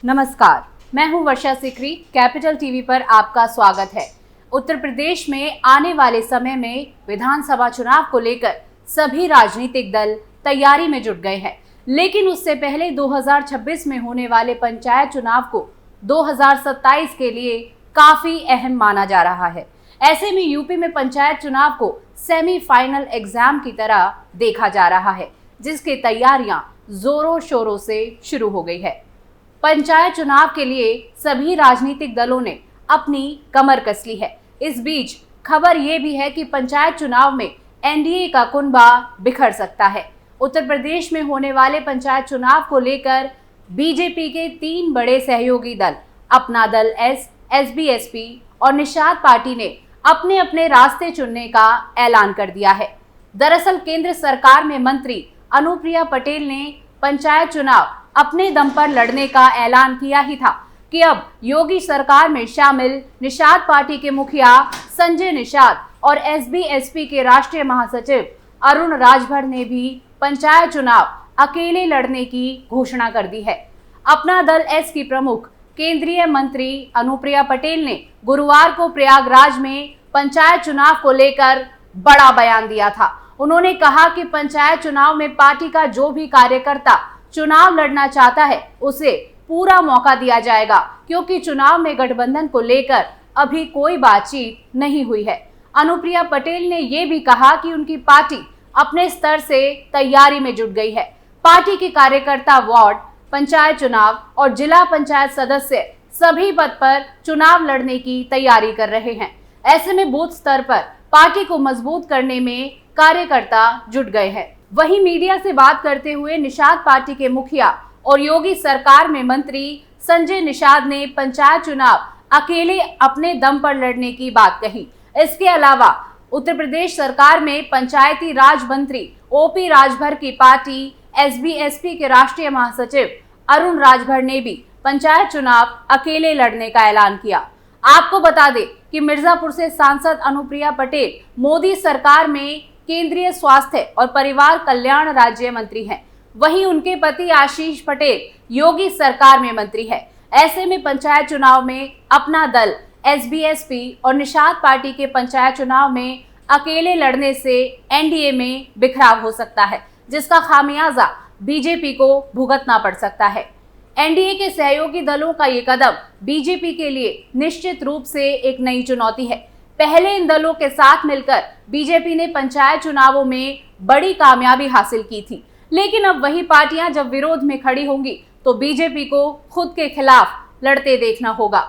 नमस्कार, मैं हूं वर्षा सिकरी। कैपिटल टीवी पर आपका स्वागत है। उत्तर प्रदेश में आने वाले समय में विधानसभा चुनाव को लेकर सभी राजनीतिक दल तैयारी में जुट गए हैं, लेकिन उससे पहले 2026 में होने वाले पंचायत चुनाव को 2027 के लिए काफी अहम माना जा रहा है। ऐसे में यूपी में पंचायत चुनाव को सेमीफाइनल एग्जाम की तरह देखा जा रहा है, जिसकी तैयारियां जोरों शोरों से शुरू हो गई है। पंचायत चुनाव के लिए सभी राजनीतिक दलों ने अपनी कमर कस ली है। इस बीच खबर ये भी है कि पंचायत चुनाव में एनडीए का कुनबा बिखर सकता है। उत्तर प्रदेश में होने वाले पंचायत चुनाव को लेकर बीजेपी के 3 बड़े सहयोगी दल अपना दल एस, एसबीएसपी और निषाद पार्टी ने अपने अपने रास्ते चुनने का ऐलान कर दिया है। दरअसल केंद्र सरकार में मंत्री अनुप्रिया पटेल ने पंचायत चुनाव अपने दम पर लड़ने का ऐलान किया ही था कि अब योगी सरकार में शामिल निषाद पार्टी के मुखिया संजय निषाद और एसबीएसपी के राष्ट्रीय महासचिव अरुण राजभर ने भी पंचायत चुनाव अकेले लड़ने की घोषणा कर दी है। अपना दल एस की प्रमुख केंद्रीय मंत्री अनुप्रिया पटेल ने गुरुवार को प्रयागराज में पंचायत चुनाव को लेकर बड़ा बयान दिया था। उन्होंने कहा कि पंचायत चुनाव में पार्टी का जो भी कार्यकर्ता चुनाव लड़ना चाहता है उसे पूरा मौका दिया जाएगा, क्योंकि चुनाव में गठबंधन को लेकर अभी कोई बातचीत नहीं हुई है। अनुप्रिया पटेल ने ये भी कहा कि उनकी पार्टी अपने स्तर से तैयारी में जुट गई है। पार्टी के कार्यकर्ता वार्ड, पंचायत चुनाव और जिला पंचायत सदस्य सभी पद पर चुनाव लड़ने की तैयारी कर रहे हैं। ऐसे में बूथ स्तर पर पार्टी को मजबूत करने में कार्यकर्ता जुट गए हैं। वहीं मीडिया से बात करते हुए निषाद पार्टी के मुखिया और योगी सरकार में मंत्री संजय निषाद ने पंचायत चुनाव अकेले अपने दम पर लड़ने की बात कही। इसके अलावा उत्तर प्रदेश सरकार में पंचायती राज मंत्री ओपी राजभर की पार्टी एसबीएसपी के राष्ट्रीय महासचिव अरुण राजभर ने भी पंचायत चुनाव अकेले लड़ने का ऐलान किया। आपको बता दें कि मिर्जापुर से सांसद अनुप्रिया पटेल मोदी सरकार में केंद्रीय स्वास्थ्य और परिवार कल्याण राज्य मंत्री हैं। वहीं उनके पति आशीष पटेल योगी सरकार में मंत्री है। ऐसे में पंचायत चुनाव में अपना दल एसबीएसपी और निषाद पार्टी के पंचायत चुनाव में अकेले लड़ने से एनडीए में बिखराव हो सकता है, जिसका खामियाजा बीजेपी को भुगतना पड़ सकता है। एनडीए के सहयोगी दलों का ये कदम बीजेपी के लिए निश्चित रूप से एक नई चुनौती है। पहले इन दलों के साथ मिलकर बीजेपी ने पंचायत चुनावों में बड़ी कामयाबी हासिल की थी, लेकिन अब वही पार्टियां जब विरोध में खड़ी होंगी तो बीजेपी को खुद के खिलाफ लड़ते देखना होगा।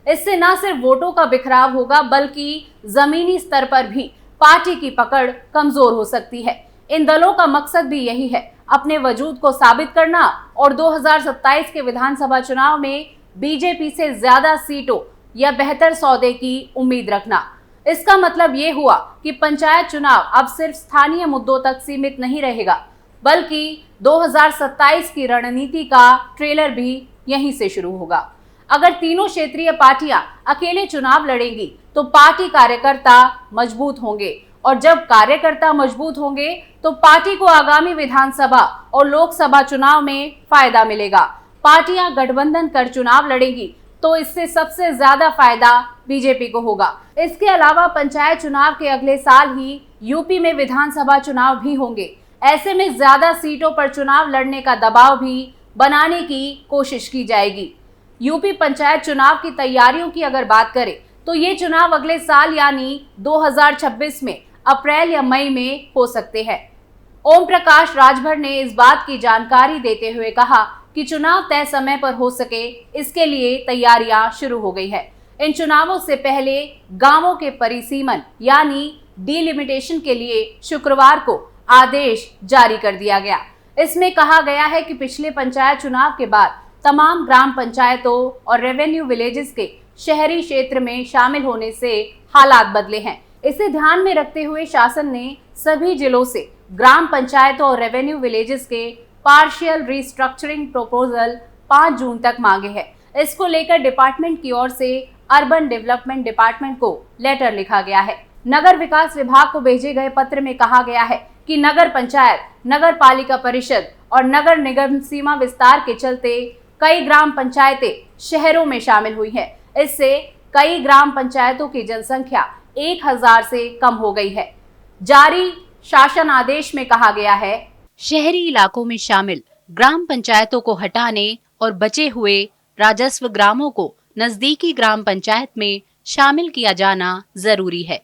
इससे न सिर्फ वोटों का बिखराव होगा, बल्कि जमीनी स्तर पर भी पार्टी की पकड़ कमजोर हो सकती है। इन दलों का मकसद भी यही है, अपने वजूद को साबित करना और 2027 के विधानसभा चुनाव में बीजेपी से ज्यादा सीटों या बेहतर सौदे की उम्मीद रखना। इसका मतलब ये हुआ कि पंचायत चुनाव अब सिर्फ स्थानीय मुद्दों तक सीमित नहीं रहेगा, बल्कि 2027 की रणनीति का ट्रेलर भी यहीं से शुरू होगा। अगर तीनों क्षेत्रीय पार्टियां अकेले चुनाव लड़ेंगी तो पार्टी कार्यकर्ता मजबूत होंगे, और जब कार्यकर्ता मजबूत होंगे तो पार्टी को आगामी विधानसभा और लोकसभा चुनाव में फायदा मिलेगा। पार्टियां गठबंधन कर चुनाव लड़ेंगी तो इससे सबसे ज्यादा फायदा बीजेपी को होगा। इसके अलावा पंचायत चुनाव के अगले साल ही यूपी में विधानसभा चुनाव भी होंगे। ऐसे में ज्यादा सीटों पर चुनाव लड़ने का दबाव भी बनाने की कोशिश की जाएगी। यूपी पंचायत चुनाव की तैयारियों की अगर बात करें तो ये चुनाव अगले साल यानी 2026 में अप्रैल या मई में हो सकते हैं। ओम प्रकाश राजभर ने इस बात की जानकारी देते हुए कहा कि चुनाव तय समय पर हो सके, इसके लिए तैयारियां शुरू हो गई है। इन चुनावों से पहले गांवों के परिसीमन यानी डिलिमिटेशन के लिए शुक्रवार को आदेश जारी कर दिया गया। इसमें कहा गया है कि पिछले पंचायत चुनाव के बाद तमाम ग्राम पंचायतों और रेवेन्यू विलेजेस के शहरी क्षेत्र में शामिल होने से हालात बदले हैं। इसे ध्यान में रखते हुए शासन ने सभी जिलों से ग्राम पंचायतों और रेवेन्यू विलेजेस के पार्शियल रिस्ट्रक्चरिंग प्रपोजल 5 जून तक मांगे हैं। इसको लेकर डिपार्टमेंट की ओर से अर्बन डेवलपमेंट डिपार्टमेंट को लेटर लिखा गया है। नगर विकास विभाग को भेजे गए पत्र में कहा गया है कि नगर पंचायत, नगर पालिका परिषद और नगर निगम सीमा विस्तार के चलते कई ग्राम पंचायतें शहरों में शामिल हुई हैं। इससे कई ग्राम पंचायतों की जनसंख्या 1000 से कम हो गई है। जारी शासन आदेश में कहा गया है, शहरी इलाकों में शामिल ग्राम पंचायतों को हटाने और बचे हुए राजस्व ग्रामों को नजदीकी ग्राम पंचायत में शामिल किया जाना जरूरी है।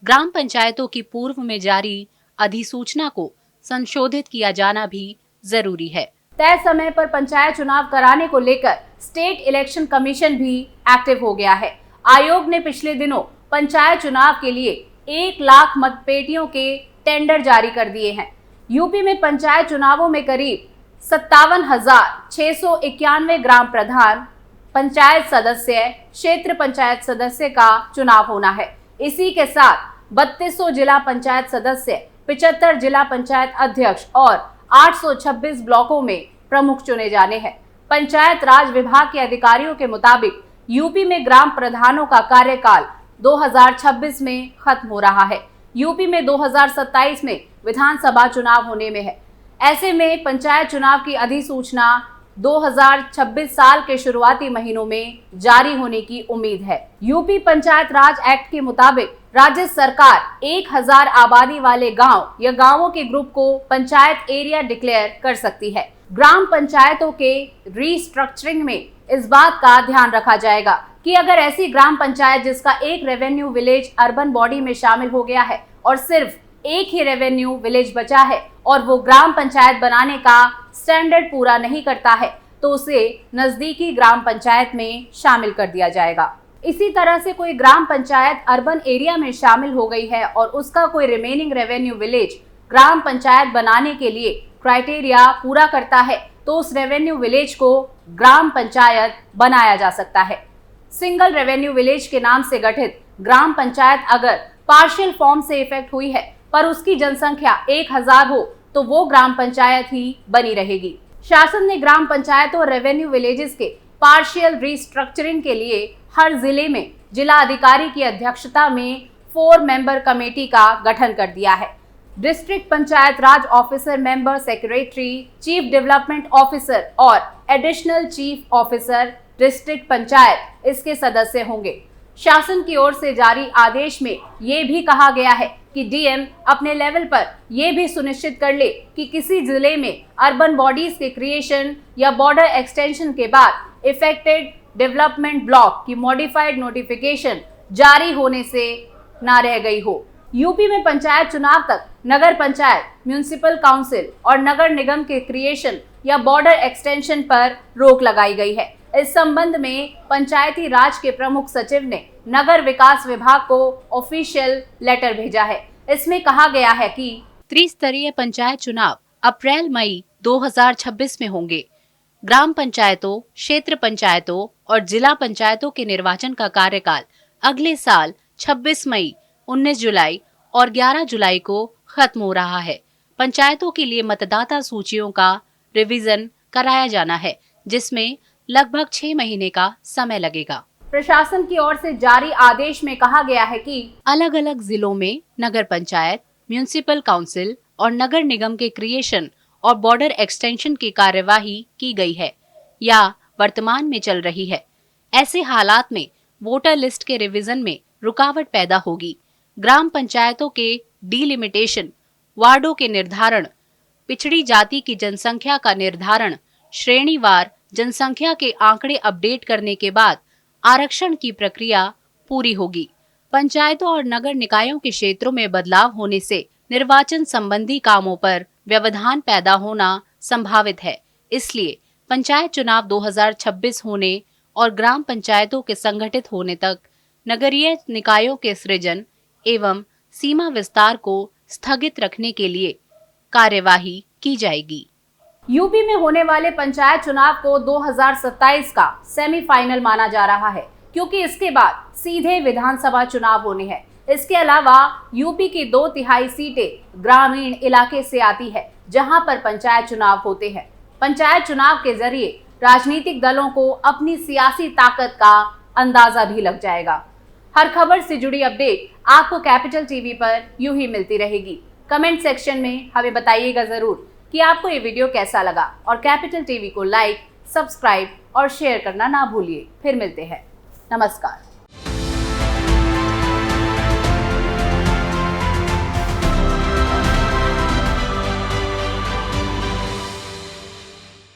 ग्राम पंचायतों की पूर्व में जारी अधिसूचना को संशोधित किया जाना भी जरूरी है। तय समय पर पंचायत चुनाव कराने को लेकर स्टेट इलेक्शन कमीशन भी एक्टिव हो गया है। आयोग ने पिछले दिनों पंचायत चुनाव के लिए 1 लाख मतपेटियों के टेंडर जारी कर दिए हैं। यूपी में पंचायत चुनावों में करीब 57,691 ग्राम प्रधान, पंचायत सदस्य, क्षेत्र पंचायत सदस्य का चुनाव होना है। इसी के साथ 3200 जिला पंचायत सदस्य, 75 जिला पंचायत अध्यक्ष और 826 ब्लॉकों में प्रमुख चुने जाने हैं। पंचायत राज विभाग के अधिकारियों के मुताबिक यूपी में ग्राम प्रधानों का कार्यकाल 2026 में खत्म हो रहा है। यूपी में 2027 में विधानसभा चुनाव होने में है। ऐसे में पंचायत चुनाव की अधिसूचना 2026 साल के शुरुआती महीनों में जारी होने की उम्मीद है। यूपी पंचायत राज एक्ट के मुताबिक राज्य सरकार 1000 आबादी वाले गांव या गांवों के ग्रुप को पंचायत एरिया डिक्लेयर कर सकती है। ग्राम पंचायतों के रीस्ट्रक्चरिंग में इस बात का ध्यान रखा जाएगा कि अगर ऐसी ग्राम पंचायत जिसका एक रेवेन्यू विलेज अर्बन बॉडी में शामिल हो गया है और सिर्फ एक ही रेवेन्यू विलेज बचा है और वो ग्राम पंचायत बनाने का स्टैंडर्ड पूरा नहीं करता है, तो उसे नजदीकी ग्राम पंचायत में शामिल कर दिया जाएगा। इसी तरह से कोई ग्राम पंचायत अर्बन एरिया में शामिल हो गई है और उसका कोई रिमेनिंग रेवेन्यू विलेज ग्राम पंचायत बनाने के लिए क्राइटेरिया पूरा करता है, तो उस रेवेन्यू विलेज को ग्राम पंचायत बनाया जा सकता है। सिंगल रेवेन्यू विलेज के नाम से गठित ग्राम पंचायत अगर पार्शियल फॉर्म से इफेक्ट हुई है पर उसकी जनसंख्या 1000 हो तो वो ग्राम पंचायत ही बनी रहेगी। शासन ने ग्राम पंचायतों और रेवेन्यू विलेजेस के पार्शियल रीस्ट्रक्चरिंग के लिए हर जिले में जिला अधिकारी की अध्यक्षता में 4 मेंबर कमेटी का गठन कर दिया है। District panchayat raj officer, member secretary, chief development officer और additional chief officer district panchayat इसके सदस्य होंगे। शासन की ओर से जारी आदेश में ये भी कहा गया है कि डीएम अपने लेवल पर यह भी सुनिश्चित कर ले कि किसी जिले में अर्बन बॉडीज के क्रिएशन या बॉर्डर एक्सटेंशन के बाद इफेक्टेड डेवलपमेंट ब्लॉक की मॉडिफाइड नोटिफिकेशन जारी होने से ना रह गई हो। यूपी में पंचायत चुनाव तक नगर पंचायत, म्युनिसिपल काउंसिल और नगर निगम के क्रिएशन या बॉर्डर एक्सटेंशन पर रोक लगाई गई है। इस संबंध में पंचायती राज के प्रमुख सचिव ने नगर विकास विभाग को ऑफिशियल लेटर भेजा है। इसमें कहा गया है कि त्रिस्तरीय पंचायत चुनाव अप्रैल-मई 2026 में होंगे। ग्राम पंचायतों, क्षेत्र पंचायतों और जिला पंचायतों के निर्वाचन का कार्यकाल अगले साल 26 मई, 19 जुलाई और 11 जुलाई को खत्म हो रहा है। पंचायतों के लिए मतदाता सूचियों का रिवीजन कराया जाना है, जिसमें लगभग 6 महीने का समय लगेगा। प्रशासन की ओर से जारी आदेश में कहा गया है कि अलग अलग जिलों में नगर पंचायत, म्युनिसिपल काउंसिल और नगर निगम के क्रिएशन और बॉर्डर एक्सटेंशन की कार्यवाही की गई है या वर्तमान में चल रही है। ऐसे हालात में वोटर लिस्ट के रिवीजन में रुकावट पैदा होगी। ग्राम पंचायतों के डिलिमिटेशन, वार्डों के निर्धारण, पिछड़ी जाति की जनसंख्या का निर्धारण, श्रेणीवार जनसंख्या के आंकड़े अपडेट करने के बाद आरक्षण की प्रक्रिया पूरी होगी। पंचायतों और नगर निकायों के क्षेत्रों में बदलाव होने से निर्वाचन संबंधी कामों पर व्यवधान पैदा होना संभावित है। इसलिए पंचायत चुनाव 2026 होने और ग्राम पंचायतों के संगठित होने तक नगरीय निकायों के सृजन एवं सीमा विस्तार को स्थगित रखने के लिए कार्यवाही की जाएगी। यूपी में होने वाले पंचायत चुनाव को 2027 का सेमीफाइनल माना जा रहा है, क्योंकि इसके बाद सीधे विधानसभा चुनाव होने हैं। इसके अलावा यूपी की 2/3 सीटें ग्रामीण इलाके से आती है, जहां पर पंचायत चुनाव होते हैं। पंचायत चुनाव के जरिए राजनीतिक दलों को अपनी सियासी ताकत का अंदाजा भी लग जाएगा। हर खबर से जुड़ी अपडेट आपको कैपिटल टीवी पर यूं ही मिलती रहेगी। कमेंट सेक्शन में हमें बताइएगा जरूर कि आपको ये वीडियो कैसा लगा और कैपिटल टीवी को लाइक सब्सक्राइब और शेयर करना ना भूलिए। फिर मिलते हैं। नमस्कार।